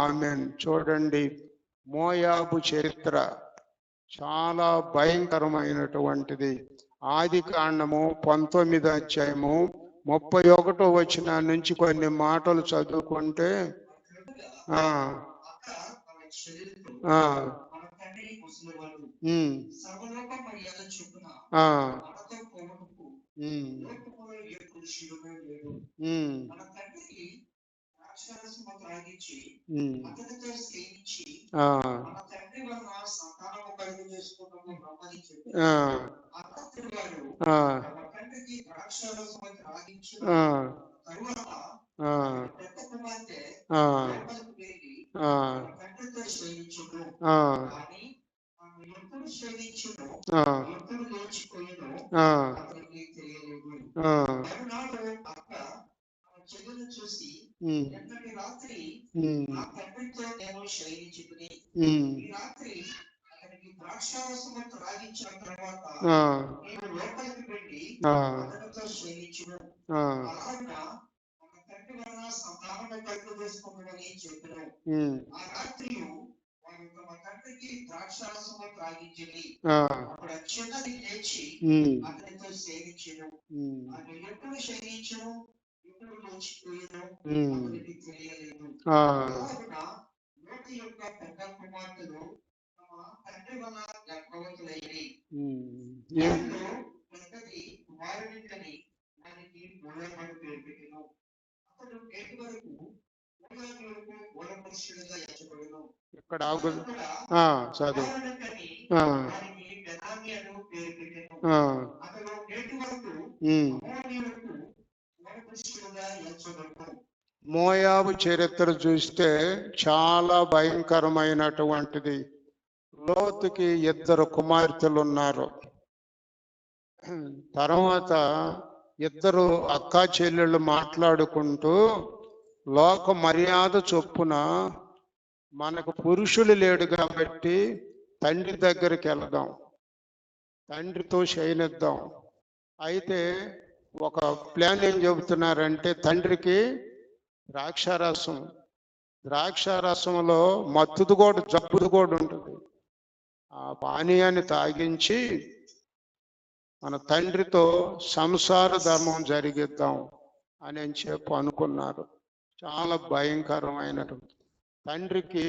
Amen. చూడండి, మోయాబు చరిత్ర చాలా భయంకరమైనటువంటిది. ఆది కాండము 19వ అధ్యాయము 31వ వచనం నుంచి కొన్ని మాటలు చదువుకుంటే ఇక్కడ చదువు మోయాబు చరిత్ర చూస్తే చాలా భయంకరమైనటువంటిది. లోతుకి 2 కుమార్తెలు ఉన్నారు. తర్వాత 2 అక్కా చెల్లెళ్ళు మాట్లాడుకుంటూ లోక మర్యాద చొప్పున మనకు పురుషులు లేడు కాబట్టి తండ్రి దగ్గరికి వెళదాం, తండ్రితో శయనిద్దాం. అయితే ఒక ప్లాన్ ఏం చెబుతున్నారంటే, తండ్రికి ద్రాక్షారసంలో మత్తుది కూడా జబ్బుది కూడా ఉంటుంది. ఆ పానీయాన్ని తాగించి మన తండ్రితో సంసార ధర్మం జరిగిద్దాం అని చెప్పి అనుకున్నారు. చాలా భయంకరమైనటువంటి. తండ్రికి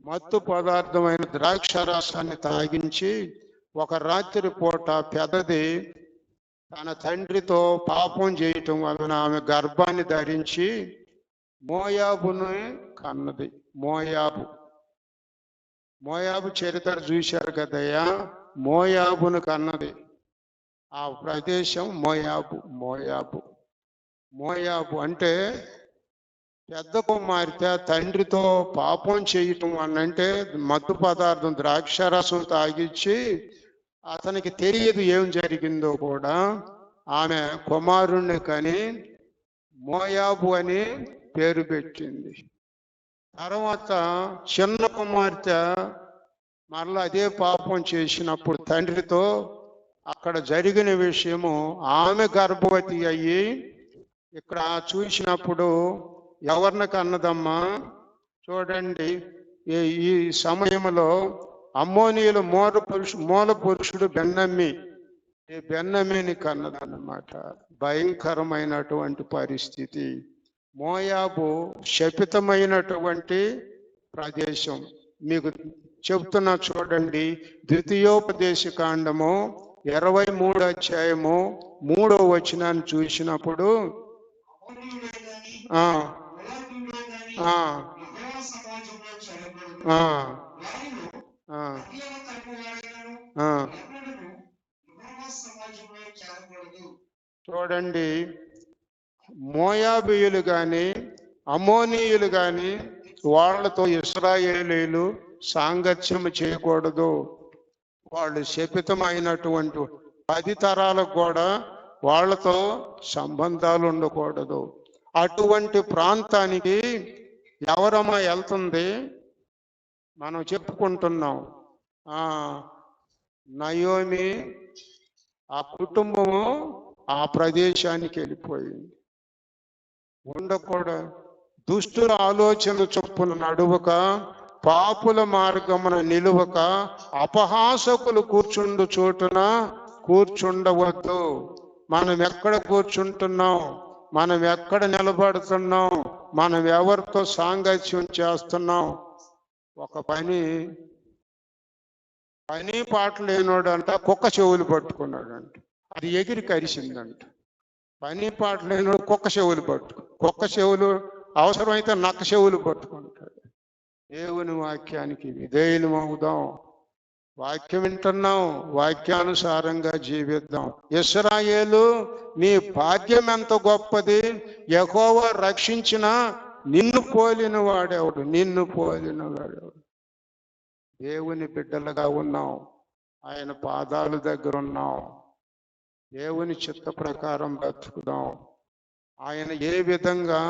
మత్తు పదార్థమైన ద్రాక్షారసాన్ని తాగించి ఒక రాత్రి పూట పెద్దది తన తండ్రితో పాపం చేయటం వలన ఆమె గర్భాన్ని ధరించి మోయాబును కన్నది. మోయాబు చరిత్ర చూశారు కదయ్యా. మోయాబును కన్నది. ఆ ప్రదేశం మోయాబు అంటే పెద్ద కుమార్తె తండ్రితో పాపం చేయటం అనంటే మత్తు పదార్థం ద్రాక్షారసం తాగిచ్చి అతనికి తెలియదు ఏం జరిగిందో కూడా. ఆమె కుమారుణ్ణి కని మోయాబు అని పేరు పెట్టింది. తర్వాత చిన్న కుమార్తె మరలా అదే పాపం చేసినప్పుడు తండ్రితో అక్కడ జరిగిన విషయము ఆమె గర్భవతి అయ్యి ఇక్కడ చూసినప్పుడు ఎవరిని కన్నదమ్మా? చూడండి, ఈ సమయంలో అమ్మోనీయులు మూల పురుషుడు బెన్నమ్మిని కన్నదన్నమాట. భయంకరమైనటువంటి పరిస్థితి. మోయాబు శపితమైనటువంటి ప్రదేశం. మీకు చెప్తున్నా చూడండి, ద్వితీయోపదేశ కాండము 23వ అధ్యాయము 3వ వచనాన్ని చూసినప్పుడు చూడండి, మోయాబీయులు గాని అమ్మోనీయులు గాని వాళ్ళతో ఇశ్రాయేలీయులు సాంగత్యం చేయకూడదు. వాళ్ళు శపితమైనటువంటి 10 తరాలకు కూడా వాళ్ళతో సంబంధాలు ఉండకూడదు. అటువంటి ప్రాంతానికి ఎవరమ్మా వెళ్తుంది? మనం చెప్పుకుంటున్నాం. నయోమి ఆ కుటుంబము ఆ ప్రదేశానికి వెళ్ళిపోయింది. ఉండకూడదు. దుష్టుల ఆలోచన చొప్పున నడువక, పాపుల మార్గమున నిలువక, అపహాసకులు కూర్చుండు చోటున కూర్చుండవద్దు. మనం ఎక్కడ కూర్చుంటున్నాం, మనం ఎక్కడ నిలబడుతున్నాం, మనం ఎవరితో సాంగత్యం చేస్తున్నాం. ఒక పని పాట లేనోడంట కుక్క చెవులు పట్టుకున్నాడంట, అది ఎగిరి కరిసిందంట. పని పాట లేనోడు కుక్క చెవులు అవసరమైతే నక్క చెవులు పట్టుకుంటాడు. దేవుని వాక్యానికి విధేయులం అవుదాం. వాక్యం వింటున్నాం, వాక్యానుసారంగా జీవిద్దాం. ఇశ్రాయేలు, నీ భాగ్యం ఎంత గొప్పది. యెహోవా రక్షించిన నిన్ను పోలిన వాడెవడు? దేవుని బిడ్డలుగా ఉన్నాం, ఆయన పాదాల దగ్గర ఉన్నాం. దేవుని చిత్త ప్రకారం బ్రతుకుదాం. ఆయన ఏ విధంగా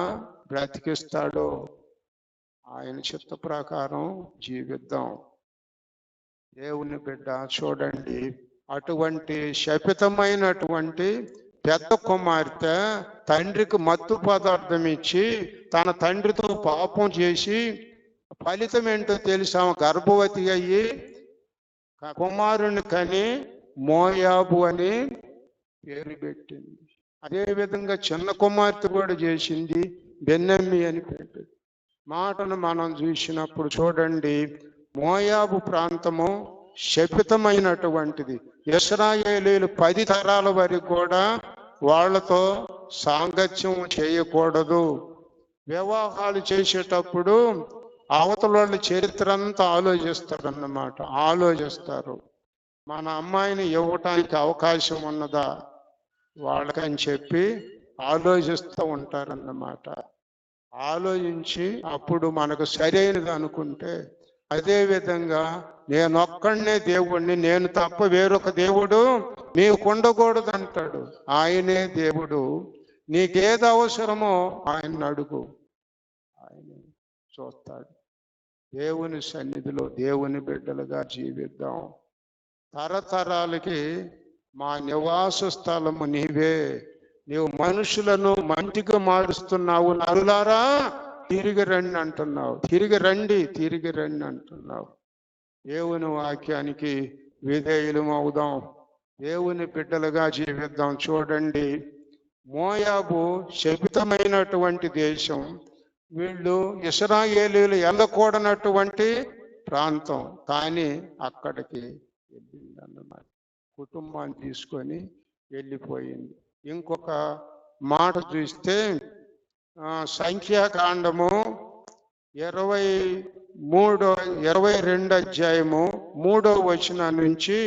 బ్రతికిస్తాడో ఆయన చిత్త ప్రకారం జీవిద్దాం. దేవుని బిడ్డ చూడండి, అటువంటి శపితమైనటువంటి పెద్ద కుమార్తె తండ్రికి మత్తు పదార్థం ఇచ్చి తన తండ్రితో పాపం చేసి ఫలితం ఏంటో తెలిసి ఆమె గర్భవతి అయ్యి కుమారుని కని మోయాబు అని పేరు పెట్టింది. అదేవిధంగా చిన్న కుమార్తె కూడా చేసింది, బెన్నమ్మి అని పెట్టింది. మాటను మనం చూసినప్పుడు చూడండి, మోయాబు ప్రాంతము శపితమైనటువంటిది. ఇశ్రాయేలీయులు 10 తరాల వరకు కూడా వాళ్ళతో సాంగత్యం చేయకూడదు. వివాహాలు చేసేటప్పుడు అవతల వాళ్ళ చరిత్ర అంతా ఆలోచిస్తారు. మన అమ్మాయిని ఇవ్వటానికి అవకాశం ఉన్నదా వాళ్ళకని చెప్పి ఆలోచిస్తూ ఉంటారన్నమాట. ఆలోచించి అప్పుడు మనకు సరైనది అనుకుంటే, అదేవిధంగా నేనొక్కడనే దేవుణ్ణి, నేను తప్ప వేరొక దేవుడు నీకు ఉండకూడదు అంటాడు. ఆయనే దేవుడు. నీకేది అవసరమో ఆయన అడుగు, ఆయన చూస్తాడు. దేవుని సన్నిధిలో దేవుని బిడ్డలుగా జీవిద్దాం. తరతరాలకి మా నివాస స్థలము నీవే. నీవు మనుషులను మంటిగా మారుస్తున్నావు. నరులారా తిరిగి రండి అంటున్నావు. తిరిగి రండి అంటున్నావు. దేవుని వాక్యానికి విధేయులం అవుదాం. దేవుని బిడ్డలుగా జీవిద్దాం. చూడండి, మోయాబు శపితమైనటువంటి దేశం. వీళ్ళు ఇశ్రాయేలీయులు వెళ్ళకూడనటువంటి ప్రాంతం, కానీ అక్కడికి వెళ్ళిందన్నమాట. కుటుంబాన్ని తీసుకొని వెళ్ళిపోయింది. ఇంకొక మాట చూస్తే సంఖ్యాకాండము 22 అధ్యాయము 3వ వచనం నుంచి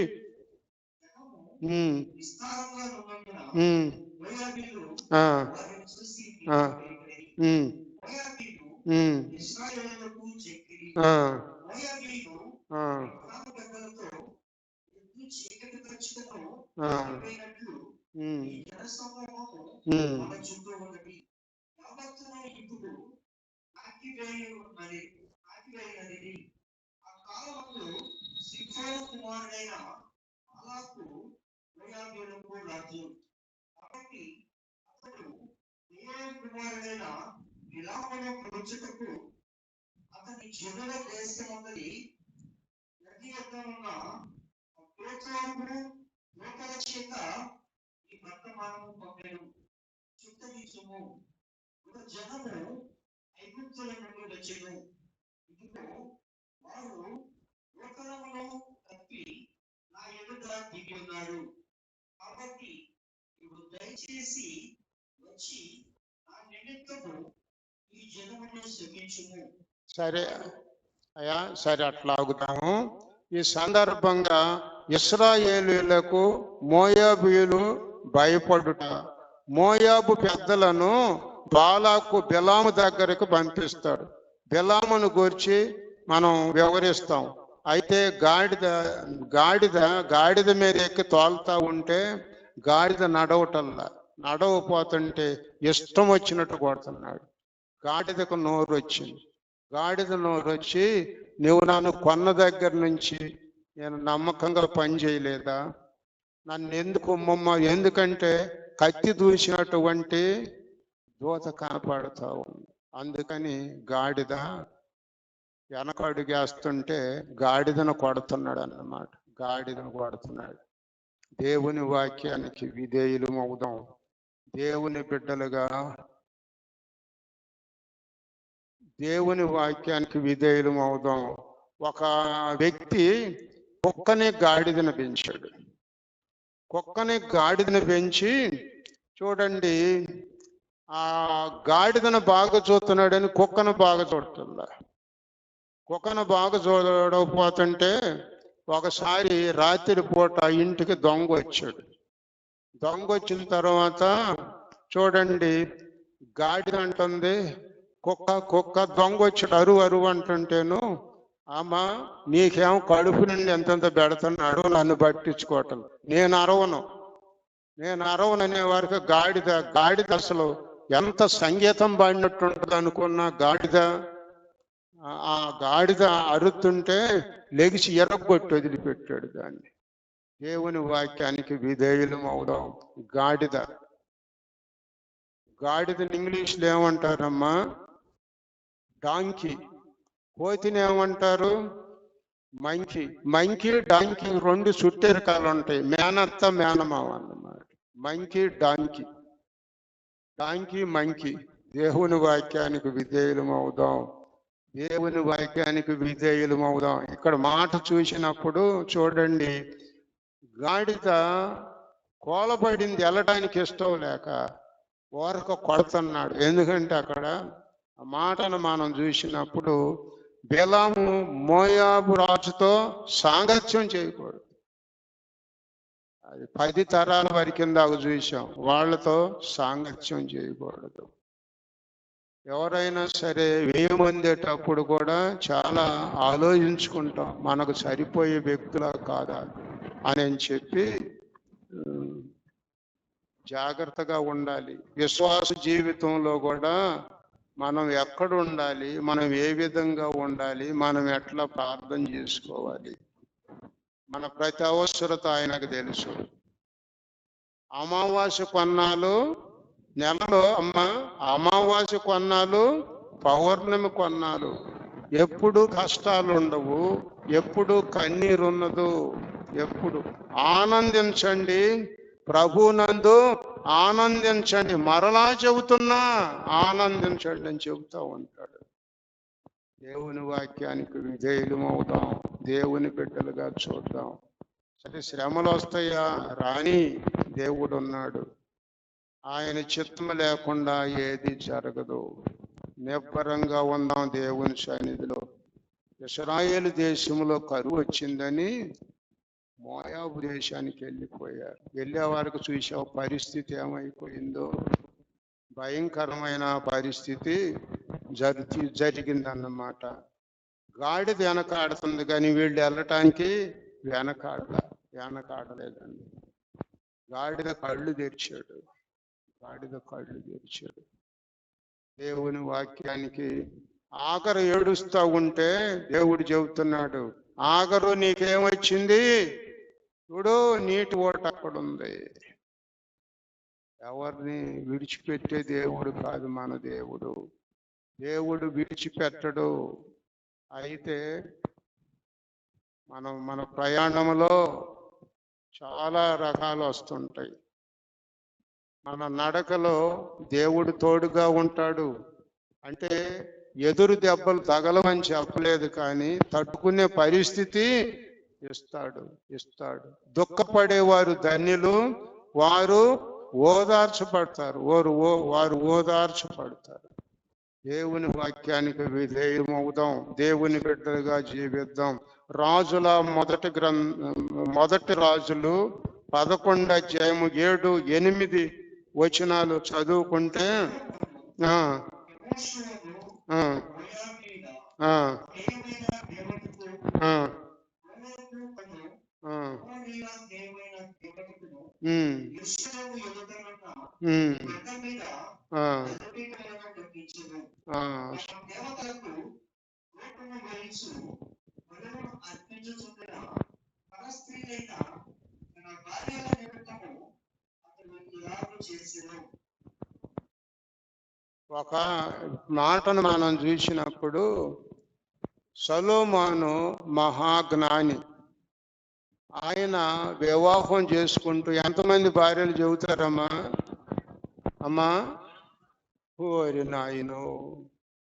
అతని జనుల దేశమందలి నది యొద్ద ఉన్న లోకల చేత ఈ వర్తమానము పంపెను. చుట్టదీసుము, ఒక జనము ఐగుప్తుల నుండి వచ్చెను. ఇదిగో వారు లోకలములో తప్పి నా ఎదుట దిగి ఉన్నారు. కాబట్టి ఇప్పుడు దయచేసి వచ్చి నా నిమిత్తము ఈ జనమును శపించుము. సరే అయ్యా, సరే అట్లా ఆగుతాము. ఈ సందర్భంగా ఇశ్రాయేలీయులకు మోయాబీయులు భయపడుట, మోయాబు పెద్దలను బాలాకు బిలాము దగ్గరకు పంపిస్తాడు. బిలామును గురించి మనం వివరిస్తాం. అయితే గాడిద మీద ఎక్కి తోలుతా ఉంటే గాడిద నడవపోతుంటే ఇష్టం వచ్చినట్టు కొడుతున్నాడు. గాడిదకు నోరు వచ్చింది. గాడిద నోరు వచ్చి, నువ్వు నన్ను కొన్న దగ్గర నుంచి నేను నమ్మకంగా పని చేయలేదా? నన్ను ఎందుకంటే కత్తి దూసినటువంటి దూత కనపడతా ఉంది. అందుకని గాడిద వెనకడుగేస్తుంటే గాడిదను కొడుతున్నాడు అన్నమాట. గాడిదను కొడుతున్నాడు. దేవుని వాక్యానికి విధేయులు అవుదాం. దేవుని బిడ్డలుగా దేవుని వాక్యానికి విధేయులు అవుదాం. ఒక వ్యక్తి కుక్కని గాడిదను పెంచాడు. కుక్కని గాడిదను పెంచి చూడండి, ఆ గాడిదను బాగా చూస్తున్నాడని కుక్కను బాగా చూడుతుందా. కుక్కను బాగా చూడకపోతుంటే ఒకసారి రాత్రి పూట ఇంటికి దొంగ వచ్చాడు. దొంగ వచ్చిన తర్వాత చూడండి, గాడిద అంటుంది, కుక్క కుక్క దొంగ వచ్చాడు అరువు అరువు అంటుంటేను, అమ్మా నీకేమో కడుపు నుండి ఎంతెంత పెడుతున్నాడు, నన్ను పట్టించుకోవటం, నేను అరవను అనే వారికి గాడిద అసలు ఎంత సంగీతం పాడినట్టు ఉంటుంది అనుకున్న గాడిద, ఆ గాడిద అరుతుంటే లెగిసి ఎరగొట్టి వదిలిపెట్టాడు దాన్ని. దేవుని వాక్యానికి విధేయులు అవుదాం. గాడిదని ఇంగ్లీష్లో ఏమంటారమ్మా? డాంకీ. కోతిని ఏమంటారు? మంకీ డాంకీ రెండు చుట్టెరకాలు ఉంటాయి, మేనత్త మేనమావ అన్నమాట. Donkey monkey. దేవుని వాక్యానికి విధేయులు అవుదాం. దేవుని వాక్యానికి విధేయులు అవుదాం. ఇక్కడ మాట చూసినప్పుడు చూడండి, గాడిద కోలబడింది, వెళ్ళడానికి ఇష్టం లేక ఊరక కొడుతున్నాడు. ఎందుకంటే అక్కడ ఆ మాటను మనం చూసినప్పుడు బిలాము మోయాబు రాజుతో సాంగత్యం చేయకూడదు. అది 10 తరాల వరకు దాకా చూసాం. వాళ్ళతో సాంగత్యం చేయకూడదు. ఎవరైనా సరే వ్యయం పొందేటప్పుడు కూడా చాలా ఆలోచించుకుంటాం, మనకు సరిపోయే వ్యక్తులా కాదా అని చెప్పి జాగ్రత్తగా ఉండాలి. విశ్వాస జీవితంలో కూడా మనం ఎక్కడ ఉండాలి, మనం ఏ విధంగా ఉండాలి, మనం ఎట్లా ప్రార్థన చేసుకోవాలి, మన ప్రతి అవసరత ఆయనకు తెలుసు. అమావాస్య కొన్నాళ్ళు నెలలో అమావాస్య కొన్నాళ్ళు, పౌర్ణమి కొన్నాళ్ళు, ఎప్పుడు కష్టాలు ఉండవు, ఎప్పుడు కన్నీరు ఉన్నదు. ఎప్పుడు ఆనందించండి, ప్రభునందు ఆనందించండి. మరలా చెబుతున్నా ఆనందించండి అని చెబుతూ ఉంటాడు. దేవుని వాక్యానికి విధేయులు అవుదాం. దేవుని బిడ్డలుగా చూద్దాం. సరే, శ్రమలు వస్తాయా? రాని, దేవుడు ఉన్నాడు. ఆయన చిత్తం లేకుండా ఏది జరగదు. నిబ్బరంగా ఉందాం దేవుని సన్నిధిలో. ఇశ్రాయేలు దేశంలో కరువు వచ్చిందని మోయాబు దేశానికి వెళ్ళిపోయారు. వెళ్ళే వారికి చూసే పరిస్థితి ఏమైపోయిందో, భయంకరమైన పరిస్థితి జరిగిందన్నమాట. గాడిద వెనకాడుతుంది కానీ వీళ్ళు వెళ్ళటానికి వెనకాడలేదండి. గాడిద కళ్ళు తెరిచాడు. దేవుని వాక్యానికి ఆగరు ఏడుస్తూ ఉంటే దేవుడు చెబుతున్నాడు, ఆగరు నీకేమొచ్చింది? చూడు, నీటి ఓట అక్కడ ఉంది. ఎవరిని విడిచిపెట్టే దేవుడు కాదు మన దేవుడు. దేవుడు విడిచిపెట్టడు. అయితే మన ప్రయాణంలో చాలా రకాలు వస్తుంటాయి. మన నడకలో దేవుడు తోడుగా ఉంటాడు. అంటే ఎదురు దెబ్బలు తగలవని చెప్పలేదు, కానీ తట్టుకునే పరిస్థితి ఇస్తాడు. దుఃఖపడేవారు ధన్యులు, వారు ఓదార్చబడతారు. వారు ఓదార్చబడతారు. దేవుని వాక్యానికి విధేయమవుదాం. దేవుని బిడ్డలుగా జీవిద్దాం. రాజుల మొదటి రాజులు 11వ అధ్యాయము 7, 8 వచనాలు చదువుకుంటే ఒక మాటను మనం చూసినప్పుడు సొలొమోను మహాజ్ఞాని. ఆయన వివాహం చేసుకుంటూ ఎంతమంది భార్యలు చెబుతారమ్మా? అమ్మా ఓరి నాయను,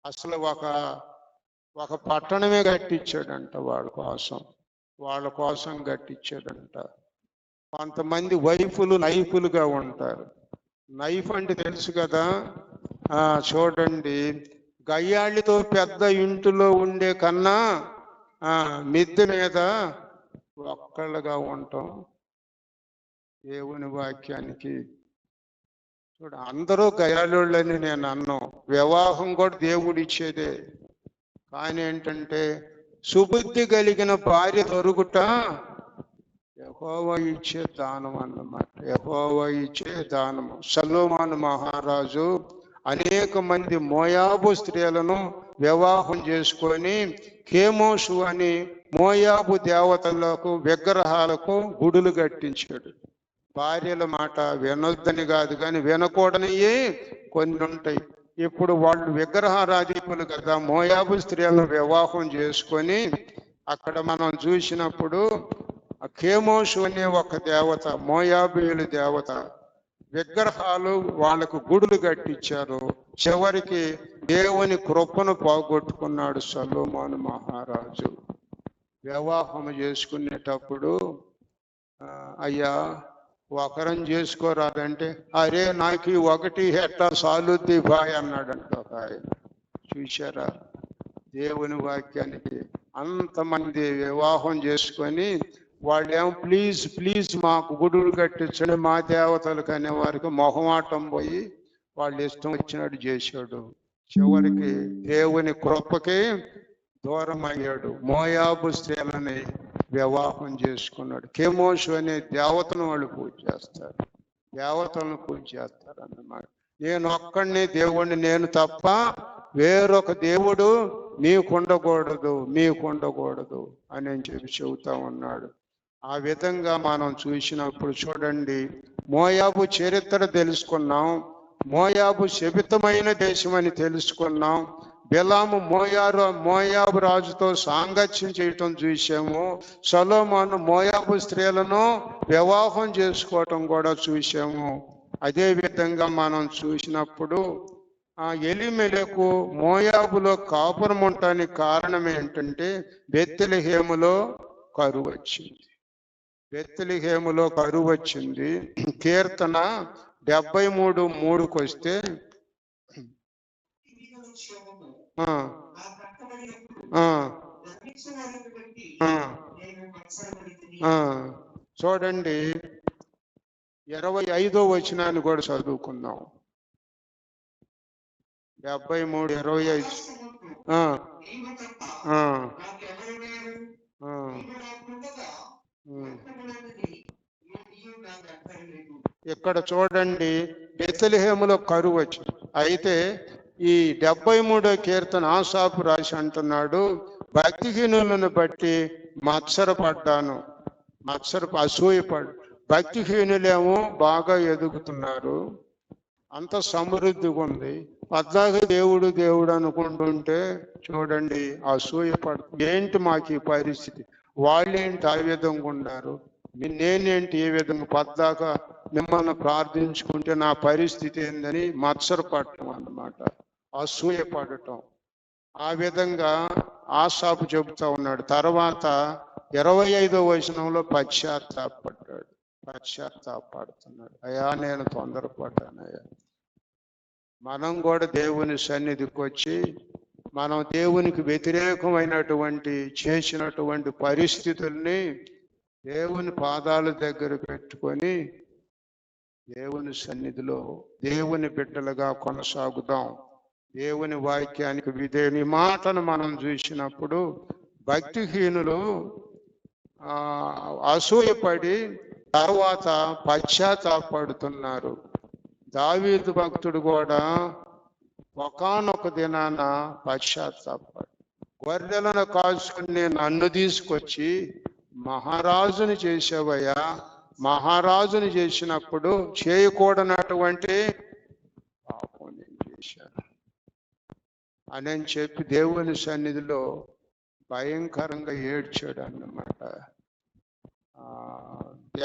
అసలు ఒక పట్టణమే కట్టించాడంట వాళ్ళ కోసం కట్టించాడంట. కొంతమంది వైఫులు నైఫులుగా ఉంటారు. నైఫ్ అంటే తెలుసు కదా. చూడండి, గయ్యాళ్ళితో పెద్ద ఇంటిలో ఉండే కన్నా మిద్దె మీద ఒక్కళ్ళుగా ఉంటాం. దేవుని వాక్యానికి అందరూ గయాలోళ్ళని నేను అన్నాం. వివాహం కూడా దేవుడు ఇచ్చేదే. కానీ ఏంటంటే సుబుద్ధి కలిగిన భార్య దొరుకుట యెహోవా ఇచ్చే దానం అన్నమాట. యెహోవా ఇచ్చే దానము. సొలొమోను మహారాజు అనేక మంది మోయాబు స్త్రీలను వివాహం చేసుకొని కేమోషు అని మోయాబు దేవతలకు విగ్రహాలకు గుడులు కట్టించాడు. భార్యల మాట వినొద్దని కాదు, కానీ వినకూడనివి కొన్ని ఉంటాయి. ఇప్పుడు వాళ్ళు విగ్రహారాధికులు కదా. మోయాబు స్త్రీలను వివాహం చేసుకొని అక్కడ మనం చూసినప్పుడు కేమోషు అనే ఒక దేవత, మోయాబీయుల దేవత విగ్రహాలు వాళ్ళకు గుడులు కట్టించారు. చివరికి దేవుని కృపను పోగొట్టుకున్నాడు సొలొమోను మహారాజు. వివాహం చేసుకునేటప్పుడు అయ్యా ఒకరం చేసుకోరాదంటే, అరే నాకు ఒకటి హెక్టర్ సాలుద్ది బాయ్ అన్నాడంట ఒక ఆయన. చూశారా దేవుని వాక్యానికి? అంతమంది వివాహం చేసుకొని వాళ్ళేమో ప్లీజ్ ప్లీజ్ మాకు గుడులు కట్టించండి మా దేవతలకు అనే వారికి మొహమాటం పోయి వాళ్ళు ఇష్టం వచ్చినట్టు చేశాడు. చివరికి దేవుని కృపకి దూరం అయ్యాడు. మోయాబు స్త్రీలని వివాహం చేసుకున్నాడు. కేమోషు అనే దేవతను వాళ్ళు పూజ చేస్తారు. దేవతలను పూజ చేస్తారు అన్నమాట. నేను ఒక్కడిని దేవుణ్ణి, నేను తప్ప వేరొక దేవుడు మీకుండకూడదు అని చెప్పి చెబుతా ఉన్నాడు. ఆ విధంగా మనం చూసినప్పుడు చూడండి, మోయాబు చరిత్ర తెలుసుకున్నాం. మోయాబు శపితమైన దేశం అని తెలుసుకున్నాం. బిలాము మోయాబు రాజుతో సాంగత్యం చేయటం చూసాము. సొలొమోను మోయాబు స్త్రీలను వివాహం చేసుకోవటం కూడా చూసాము. అదే విధంగా మనం చూసినప్పుడు ఎలీమెలెకు మోయాబులో కాపురం ఉండటానికి కారణం ఏంటంటే బెత్లెహేములో కరువు వచ్చింది. కీర్తన 73:3 వస్తే చూడండి, 25వ వచనాన్ని కూడా చదువుకుందాం. 73:25. ఇక్కడ చూడండి, బెత్లెహేములో కరువు వచ్చింది. అయితే ఈ 73వ కీర్తన ఆసాపు రాసి అంటున్నాడు, భక్తిహీనులను బట్టి అసూయపడ్డాను. భక్తిహీనులేమో బాగా ఎదుగుతున్నారు, అంత సమృద్ధిగా ఉంది. పద్దాక దేవుడు అనుకుంటుంటే చూడండి అసూయపడుతుంది. ఏంటి మాకు ఈ పరిస్థితి? వాళ్ళేంటి ఆ విధంగా ఉన్నారు, నేనేంటి ఈ విధంగా పద్దాక మిమ్మల్ని ప్రార్థించుకుంటే నా పరిస్థితి ఏందని మత్సరపడటం అన్నమాట, అసూయపడటం. ఆ విధంగా ఆసాపు చెబుతా ఉన్నాడు. తర్వాత 25వ వచనంలో పశ్చాత్తాపడుతున్నాడు. అయ్యా నేను తొందరపడ్డానయ్యా. మనం కూడా దేవుని సన్నిధికి వచ్చి మనం దేవునికి వ్యతిరేకమైనటువంటి చేసినటువంటి పరిస్థితుల్ని దేవుని పాదాల దగ్గర పెట్టుకొని దేవుని సన్నిధిలో దేవుని బిడ్డలుగా కొనసాగుదాం. దేవుని వాక్యానికి విధేయుని మాటను మనం చూసినప్పుడు భక్తిహీనులు అసూయపడి తర్వాత పశ్చాత్తాపడుతున్నారు. దావీదు భక్తుడు కూడా ఒకానొక దినాన పశ్చాత్తాపడు. గొర్రెలను కాచుకుని నన్ను తీసుకొచ్చి మహారాజుని చేసేవయ్యా. మహారాజుని చేసినప్పుడు చేయకూడనటువంటి పాపం నేను చేశాను. అని చెప్పి దేవుని సన్నిధిలో భయంకరంగా ఏడ్చాడు అన్నమాట.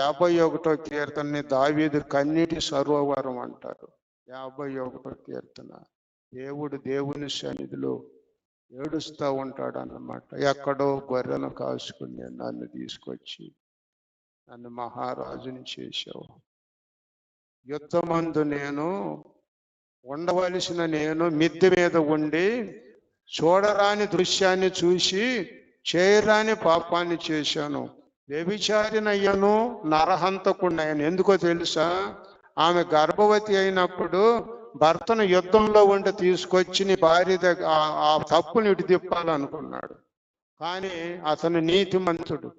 51వ కీర్తనని దావీదు కన్నీటి సరోవరం అంటారు. 51వ కీర్తన. దేవుని సన్నిధిలో ఏడుస్తూ ఉంటాడు అన్నమాట. ఎక్కడో గొర్రెను కాసుకుని నన్ను తీసుకొచ్చి నన్ను మహారాజుని చేశావు. యుద్ధమందు నేను ఉండవలసిన నేను మిద్దె మీద ఉండి చూడరాని దృశ్యాన్ని చూసి చేయరాని పాపాన్ని చేశాను. వ్యభిచారినయ్యను, నరహంతకుడయ్యను. ఎందుకో తెలుసా? ఆమె గర్భవతి అయినప్పుడు భర్తను యుద్ధంలో ఉండి తీసుకొచ్చి నీ భార్య దగ్గర ఆ తప్పుని ఇటు తిప్పాలనుకున్నాడు. కానీ అతను నీతిమంతుడు,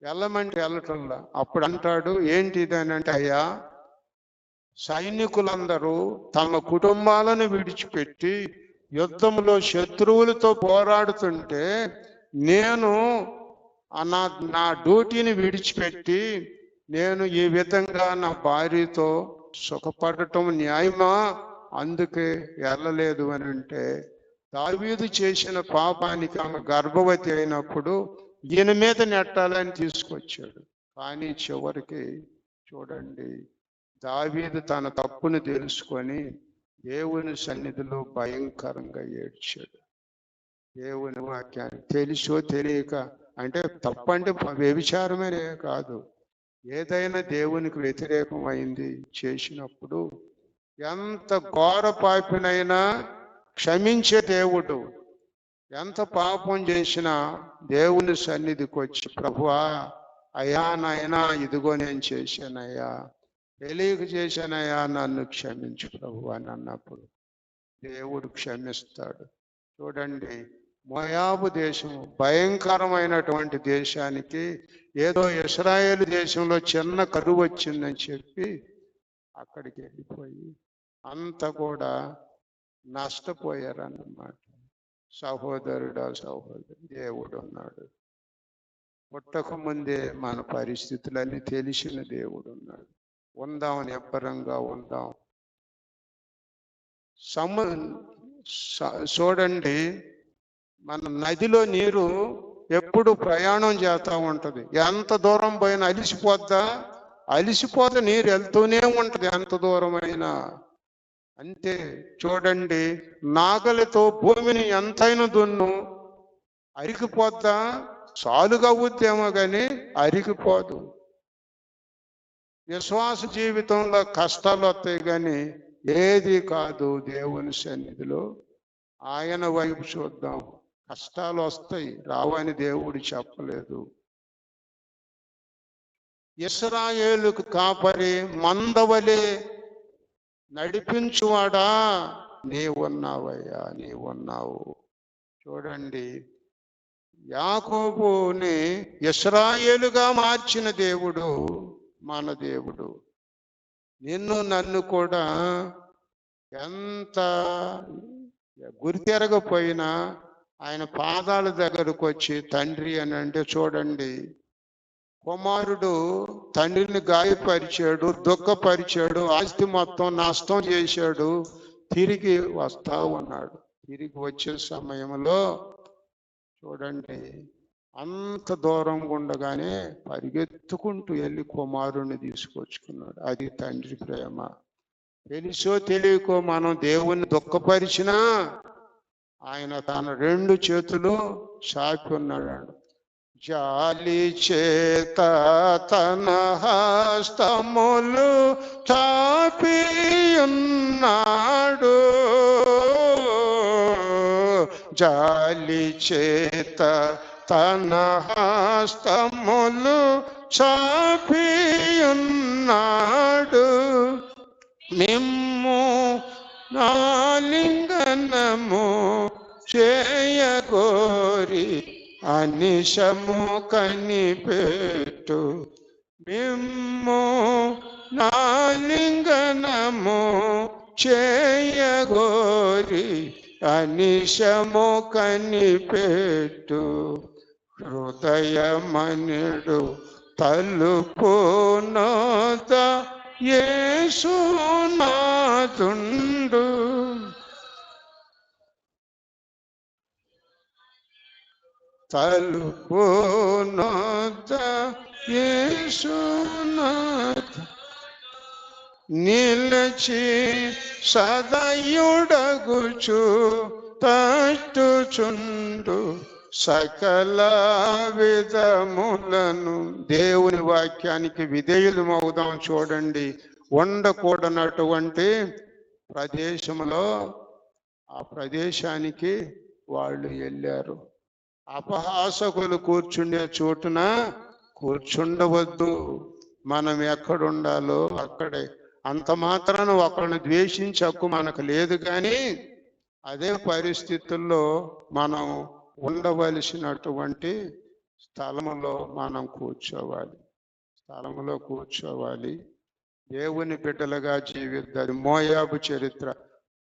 వెళ్ళమంటే వెళ్ళటంలా. అప్పుడు అంటాడు, ఏంటి ఇది అని అంటే, అయ్యా, సైనికులందరూ తమ కుటుంబాలను విడిచిపెట్టి యుద్ధంలో శత్రువులతో పోరాడుతుంటే నేను నా డ్యూటీని విడిచిపెట్టి నేను ఈ విధంగా నా భార్యతో సుఖపడటం న్యాయమా? అందుకే వెళ్ళలేదు అని అంటే, దావీదు చేసిన పాపానికి ఆమె గర్భవతి అయినప్పుడు ఈయన మీద నెట్టాలని తీసుకొచ్చాడు. కానీ చివరికి చూడండి, దావీదు తన తప్పును తెలుసుకొని దేవుని సన్నిధిలో భయంకరంగా ఏడ్చాడు. దేవుని వాక్యాన్ని తెలుసో తెలియక, అంటే తప్పంటే వ్యభిచారమే కాదు, ఏదైనా దేవునికి వ్యతిరేకం అయింది చేసినప్పుడు ఎంత ఘోర పాపినైనా క్షమించే దేవుడు. ఎంత పాపం చేసినా దేవుని సన్నిధికి వచ్చి, ప్రభువా, అయ్యా నాయనా, ఇదిగో నేను చేశానయ్యా, తెలియక చేశానయ్యా, నన్ను క్షమించు ప్రభు అని అన్నప్పుడు దేవుడు క్షమిస్తాడు. చూడండి, మోయాబు దేశం భయంకరమైనటువంటి దేశానికి ఏదో ఇశ్రాయేలు దేశంలో చిన్న కరువు వచ్చిందని చెప్పి అక్కడికి వెళ్ళిపోయి అంతా కూడా నష్టపోయారన్నమాట. సహోదరుడా, సహోదరు, దేవుడు ఉన్నాడు. పుట్టక ముందే మన పరిస్థితులన్నీ తెలిసిన దేవుడు ఉన్నాడు. ఉందాం, నిబ్బరంగా ఉందాం. చూడండి, మన నదిలో నీరు ఎప్పుడు ప్రయాణం చేస్తూ ఉంటుంది. ఎంత దూరం పోయినా అలిసిపోతే నీరు వెళ్తూనే ఉంటుంది, ఎంత దూరమైనా. అంతే. చూడండి, నాగలితో భూమిని ఎంతైనా దున్ను, అరిగిపోద్దా? సాలుగా అవుద్దేమో కానీ అరిగిపోదు. విశ్వాస జీవితంలో కష్టాలు వస్తాయి కానీ ఏది కాదు. దేవుని సన్నిధిలో ఆయన వైపు చూద్దాం. కష్టాలు వస్తాయి, రావని దేవుడు చెప్పలేదు. ఇశ్రాయేలుకు కాపరి మందవలే నడిపించువాడా, నీవున్నావయ్యా, నీవున్నావు. చూడండి, యాకోబుని ఇశ్రాయేలుగా మార్చిన దేవుడు మన దేవుడు. నిన్ను నన్ను కూడా ఎంత గురితెరగపోయినా ఆయన పాదాల దగ్గరకు వచ్చి తండ్రి అని అంటే, చూడండి, కుమారుడు తండ్రిని గాయపరిచాడు, దుఃఖపరిచాడు, ఆస్తి మొత్తం నష్టం చేశాడు, తిరిగి వస్తా ఉన్నాడు. తిరిగి వచ్చే సమయంలో చూడండి, అంత దూరం ఉండగానే పరిగెత్తుకుంటూ వెళ్ళి కుమారుణ్ణి తీసుకొచ్చుకున్నాడు. అది తండ్రి ప్రేమ. తెలుసో తెలియకో మనం దేవుణ్ణి దుఃఖపరిచినా ఆయన తన 2 చేతులు చాపి ఉన్నాడు. జాలి చేత తన హస్తములు చాపి ఉన్నాడు. జాలి చేత తన హస్తములు చాపి ఉన్నాడు. మిమ్ము నాలింగనము చేయగోరి అనిశము కనిపెట్టు. మిమ్ము నాలింగనము చేయగోరి అనిశము కనిపెట్టు. హృదయమనుడు తలుపు నోత యేసు నాదుండు. తలుపు నొద్ద యేసునాథ నిలచి సదయుడగుచు తట్టుచుండు సకల విధములను. దేవుని వాక్యానికి విధేయులమవుదాం. చూడండి, ఉండకూడనటువంటి ప్రదేశంలో ఆ ప్రదేశానికి వాళ్ళు వెళ్ళారు. అపహాసకులు కూర్చుండే చోటున కూర్చుండవద్దు. మనం ఎక్కడుండాలో అక్కడే. అంత మాత్రాన ఒకరిని ద్వేషించే హక్కు మనకు లేదు, కానీ అదే పరిస్థితుల్లో మనం ఉండవలసినటువంటి స్థలములో మనం కూర్చోవాలి. స్థలములో కూర్చోవాలి. దేవుని బిడ్డలుగా జీవిద్దాం. మోయాబు చరిత్ర.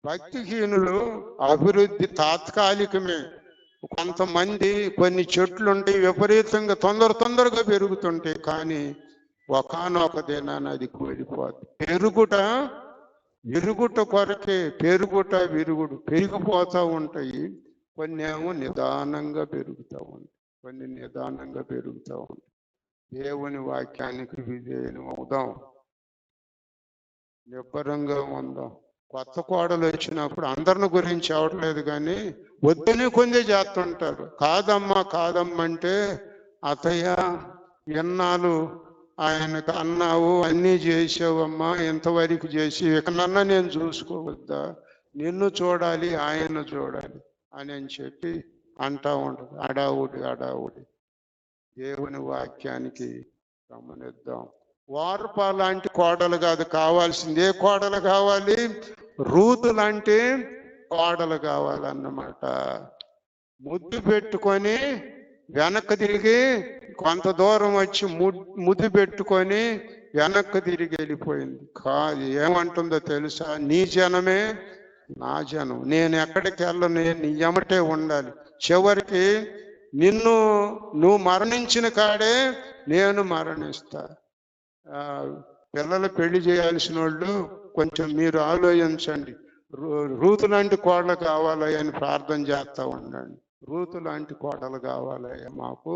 భక్తిహీనులు అభివృద్ధి తాత్కాలికమే. కొంతమంది కొన్ని చెట్లు ఉంటాయి, విపరీతంగా తొందరగా పెరుగుతుంటాయి, కానీ ఒకానొక దినాన అది కూలిపోతుంది. విరుగుట కొరకే విరుగుడు పెరిగిపోతూ ఉంటాయి. కొన్ని ఏమో నిదానంగా పెరుగుతూ ఉంటాయి. దేవుని వాక్యానికి విధేయులం అవుదాం. నిబ్బరంగా ఉందాం. కొత్త కోడలు వచ్చినప్పుడు అందరిని గురించి అవట్లేదు, కానీ వద్దని కొందే చేస్తుంటారు. కాదమ్మా అంటే, అతయ్య ఎన్నాళ్ళు ఆయనకు అన్నావు, అన్నీ చేసావమ్మా, ఇంతవరకు చేసి ఇకనన్నా నేను చూసుకోవద్దా? నిన్ను చూడాలి, ఆయన చూడాలి అని చెప్పి అంటా ఉంటుంది. అడావుడి. దేవుని వాక్యానికి గమనిద్దాం. వార్ప లాంటి కోడలు కాదు కావాల్సింది. ఏ కోడలు కావాలి? రూతు లాంటి కోడలు కావాలన్నమాట. ముద్దు పెట్టుకొని వెనక్కి తిరిగి కొంత దూరం వచ్చి ముద్దు పెట్టుకొని వెనక్కి తిరిగి వెళ్ళిపోయింది. కాదు, ఏమంటుందో తెలుసా? నీ జనమే నా జనం, నేను ఎక్కడికి వెళ్ళను, నీ ఎమటే ఉండాలి. చివరికి నువ్వు మరణించిన కాడే నేను మరణిస్తా. పిల్లలు పెళ్లి చేయాల్సిన వాళ్ళు కొంచెం మీరు ఆలోచించండి. రూతు లాంటి కోడలు కావాలయ్య అని ప్రార్థన చేస్తూ ఉండండి. రూతు లాంటి కోడలు కావాలయ్య మాకు.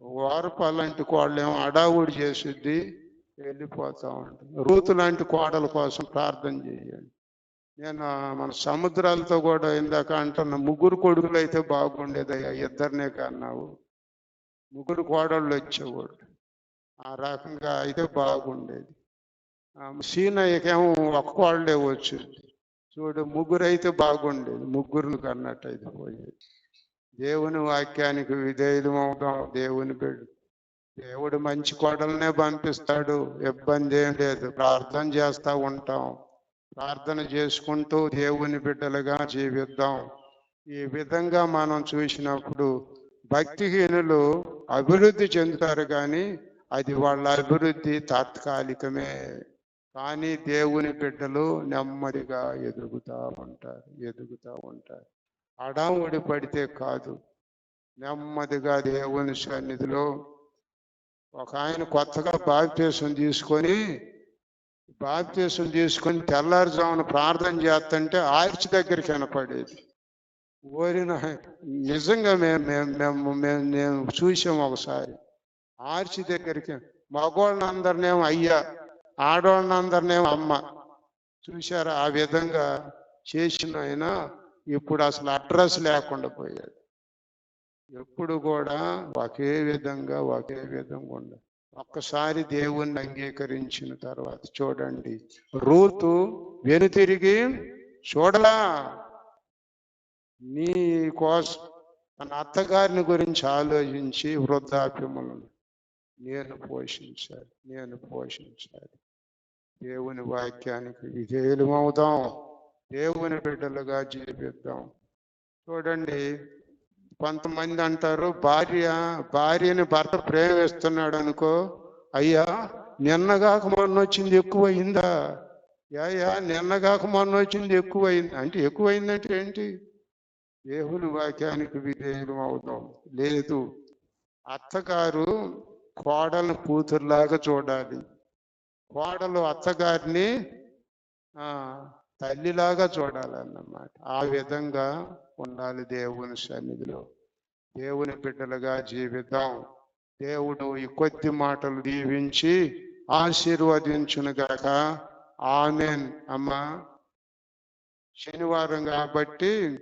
వార్ప లాంటి కోడలు ఏమో అడావుడి చేసిద్ది, వెళ్ళిపోతూ ఉంటుంది. రూతు లాంటి కోడల కోసం ప్రార్థన చేయండి. నేను మన సముద్రాలతో కూడా ఇందాక అంటున్న 3 కొడుకులు అయితే బాగుండేదయ్యా, ఇద్దరినే కన్నావు. 3 కోడళ్ళు వచ్చేవాడు. ఆ రకంగా అయితే బాగుండేది. సీనయ్యకేమో 1 కోడలే వచ్చింది. చూడు, 3 అయితే బాగుండేది. 3 కన్నట్టు అయితే పోయేది. దేవుని వాక్యానికి విధేయులం అవుతాం. దేవుని బిడ్డ దేవుడు మంచి కోడలనే పంపిస్తాడు, ఇబ్బంది ఏం లేదు. ప్రార్థన చేస్తూ ఉంటాం. ప్రార్థన చేసుకుంటూ దేవుని బిడ్డలుగా జీవిద్దాం. ఈ విధంగా మనం చూసినప్పుడు భక్తిహీనులు అభివృద్ధి చెందుతారు, కానీ అది వాళ్ళ అభివృద్ధి తాత్కాలికమే. కానీ దేవుని బిడ్డలు నెమ్మదిగా ఎదుగుతూ ఉంటారు. అడావుడి పడితే కాదు, నెమ్మదిగా దేవుని సన్నిధిలో. ఒక ఆయన కొత్తగా బాప్తీసం తీసుకొని తెల్లారుజామున ప్రార్థన చేస్తుంటే ఆర్చి దగ్గరికి వినపడేది. ఓరిన నిజంగా మేము చూసాం ఒకసారి. ఆర్చి దగ్గరికి మగవాళ్ళందరినేమో అయ్యా, ఆడవాళ్ళందరినేమో అమ్మ. చూశారా? ఆ విధంగా చేసిన ఆయన ఇప్పుడు అసలు అడ్రస్ లేకుండా పోయాడు. ఎప్పుడు కూడా ఒకే విధంగా ఉండదు. ఒక్కసారి దేవుణ్ణి అంగీకరించిన తర్వాత చూడండి, రూతు వెనుతిరిగి చూడలా. నీ కోసం తన అత్తగారిని గురించి ఆలోచించి వృద్ధాప్యములను నేను పోషించాలి. దేవుని వాక్యానికి విధేయులమవుదాం. దేవుని బిడ్డలుగా జీవిద్దాం. చూడండి, కొంతమంది అంటారు, భార్యని భర్త ప్రేమిస్తున్నాడు అనుకో, అయ్యా నిన్నగాక మొన్న వచ్చింది ఎక్కువయిందా? నిన్నగాక మొన్న వచ్చింది ఎక్కువైంది అంటే ఎక్కువైందంటే ఏంటి? దేవుని వాక్యానికి విధేయులం అవుదాం. లేదు, అత్తగారు కోడలను కూతురులాగా చూడాలి. కోడలు అత్తగారిని తల్లిలాగా చూడాలన్నమాట. ఆ విధంగా ఉండాలి దేవుని సన్నిధిలో. దేవుని బిడ్డలుగా జీవిద్దాం. దేవుడు ఈ కొద్ది మాటలు దీవించి ఆశీర్వదించునుగాక. ఆమేన్. అమ్మా, శనివారం కాబట్టి